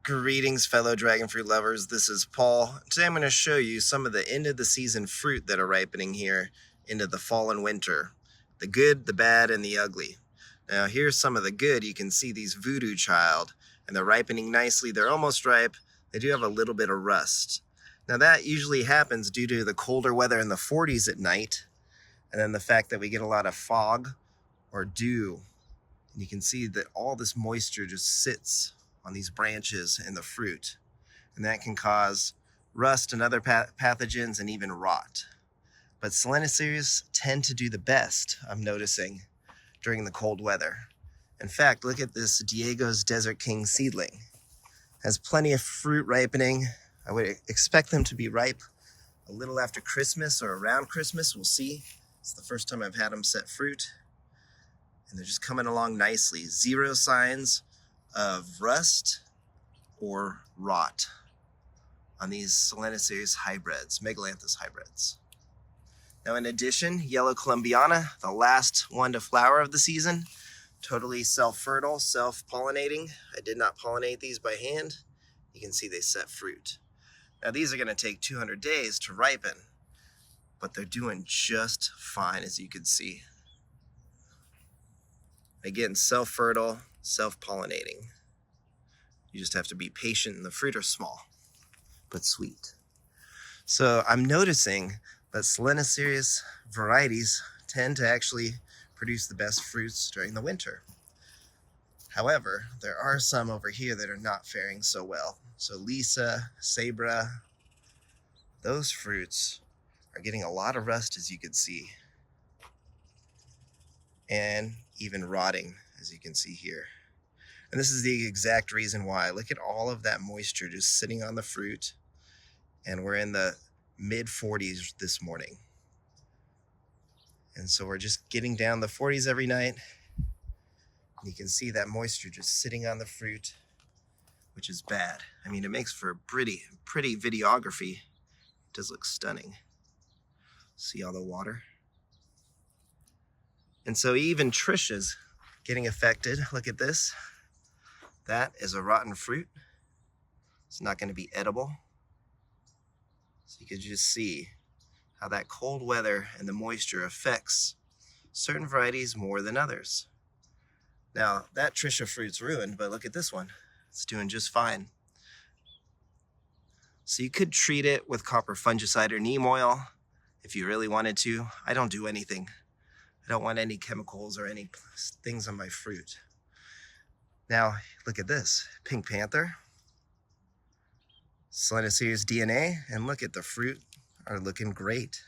Greetings, fellow dragon fruit lovers. This is Paul. Today I'm going to show you some of the end of the season fruit that are ripening here into the fall and winter. The good, the bad, and the ugly. Now here's some of the good. You can see these Voodoo Child, and they're ripening nicely. They're almost ripe. They do have a little bit of rust. Now that usually happens due to the colder weather in the 40s at night, and then the fact that we get a lot of fog or dew. And you can see that all this moisture just sits on these branches in the fruit, and that can cause rust and other pathogens and even rot. But Solanaceae tend to do the best, I'm noticing, during the cold weather. In fact, look at this Diego's Desert King seedling. Has plenty of fruit ripening. I would expect them to be ripe a little after Christmas or around Christmas. We'll see. It's the first time I've had them set fruit, and they're just coming along nicely. Zero signs of rust or rot on these Solanaceae hybrids, Megalanthus hybrids. Now in addition, Yellow Columbiana, the last one to flower of the season, totally self-fertile, self-pollinating. I did not pollinate these by hand. You can see they set fruit. Now these are going to take 200 days to ripen, but they're doing just fine, as you can see. Again, self-fertile, self-pollinating. You just have to be patient, and the fruit are small, but sweet. So I'm noticing that Solanaceae varieties tend to actually produce the best fruits during the winter. However, there are some over here that are not faring so well. So Lisa, Sabra, those fruits are getting a lot of rust, as you can see, and even rotting, as you can see here. And this is the exact reason why. Look at all of that moisture just sitting on the fruit, and we're in the mid 40s this morning. And so we're just getting down the 40s every night. And you can see that moisture just sitting on the fruit, which is bad. I mean, it makes for pretty videography. It does look stunning. See all the water? And so even Trisha's getting affected. Look at this. That is a rotten fruit. It's not going to be edible. So you can just see how that cold weather and the moisture affects certain varieties more than others. Now, that Trisha fruit's ruined, but look at this one. It's doing just fine. So you could treat it with copper fungicide or neem oil if you really wanted to. I don't do anything. I don't want any chemicals or any things on my fruit. Now, look at this. Pink Panther, Solanaceae DNA, and look at the fruit are looking great.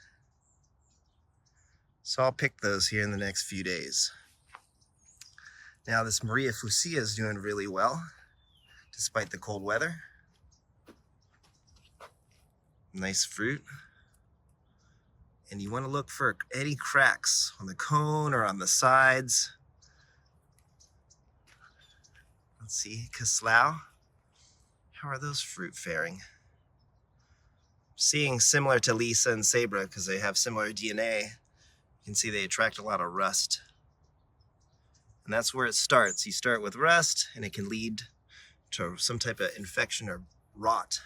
So I'll pick those here in the next few days. Now this Maria Fucsia is doing really well, despite the cold weather. Nice fruit. And you want to look for any cracks on the cone or on the sides. Let's see, Caslau. How are those fruit faring? Seeing similar to Lisa and Sabra, because they have similar DNA, you can see they attract a lot of rust. And that's where it starts. You start with rust, and it can lead to some type of infection or rot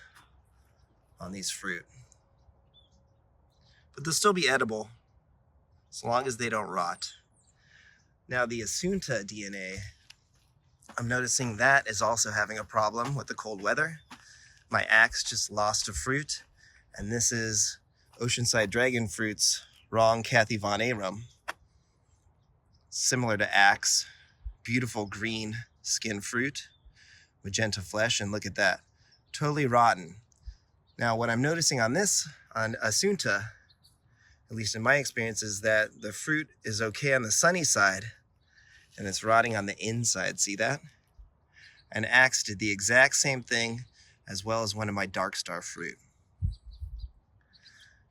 on these fruit. But they'll still be edible as long as they don't rot. Now the Assunta DNA, I'm noticing that is also having a problem with the cold weather. My axe just lost a fruit, and this is Oceanside Dragon Fruit's Wrong Kathy Von Aram. Similar to axe, beautiful green skin fruit, magenta flesh, and look at that, totally rotten. Now what I'm noticing on this, on Assunta, at least in my experience, is that the fruit is okay on the sunny side, and it's rotting on the inside. See that? And Axe did the exact same thing, as well as one of my Dark Star fruit.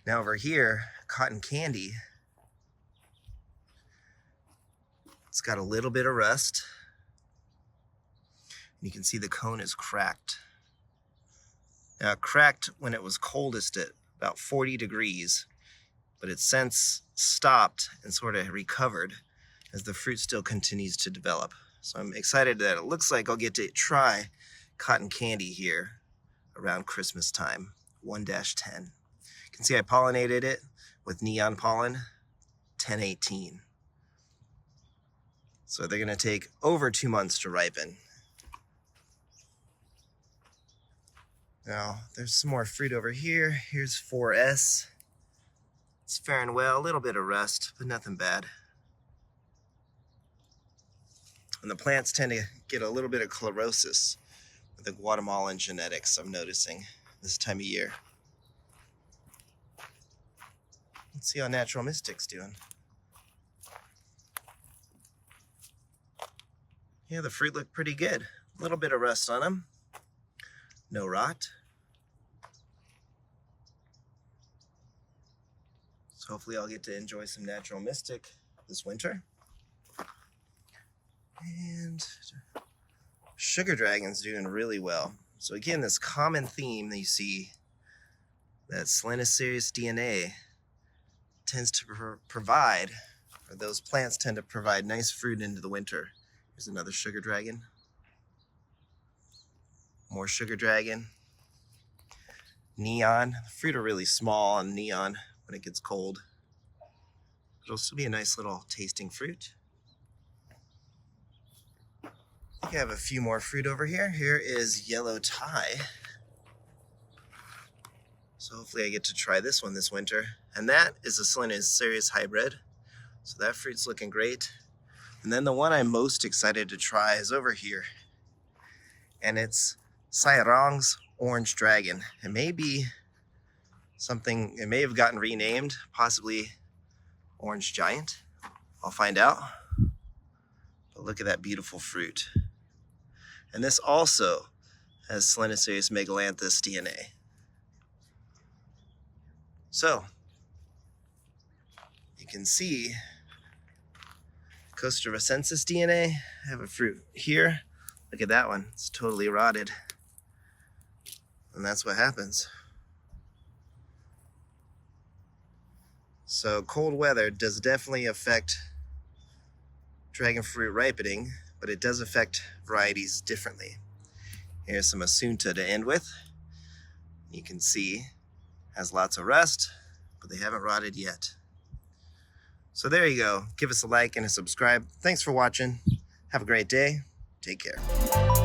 Now over here, Cotton Candy, it's got a little bit of rust. And you can see the cone is cracked. Now it cracked when it was coldest at about 40 degrees, but it's since stopped and sort of recovered as the fruit still continues to develop. So I'm excited that it looks like I'll get to try cotton candy here around Christmas time, 1-10. You can see I pollinated it with neon pollen, 1018. So they're gonna take over 2 months to ripen. Now, there's some more fruit over here. Here's 4S. It's faring well, a little bit of rust, but nothing bad. And the plants tend to get a little bit of chlorosis with the Guatemalan genetics, I'm noticing this time of year. Let's see how Natural Mystic's doing. Yeah, the fruit looked pretty good. A little bit of rust on them. No rot. So hopefully I'll get to enjoy some Natural Mystic this winter. And Sugar Dragon's doing really well. So again, this common theme that you see, that Selenocereus DNA tends to provide, or those plants tend to provide nice fruit into the winter. Here's another Sugar Dragon. More Sugar Dragon. Neon. The fruit are really small on neon when it gets cold. It'll still be a nice little tasting fruit. I think I have a few more fruit over here. Here is Yellow Thai. So hopefully I get to try this one this winter. And that is a Selenocereus hybrid. So that fruit's looking great. And then the one I'm most excited to try is over here. And it's Sairong's Orange Dragon. It may be something, it may have gotten renamed, possibly Orange Giant. I'll find out. But look at that beautiful fruit. And this also has Selenocereus megalanthus DNA. So, you can see Costa Ricensis DNA. I have a fruit here. Look at that one. It's totally rotted. And that's what happens. So cold weather does definitely affect dragon fruit ripening, but it does affect varieties differently. Here's some Assunta to end with. You can see has lots of rust, but they haven't rotted yet. So there you go. Give us a like and a subscribe. Thanks for watching. Have a great day. Take care.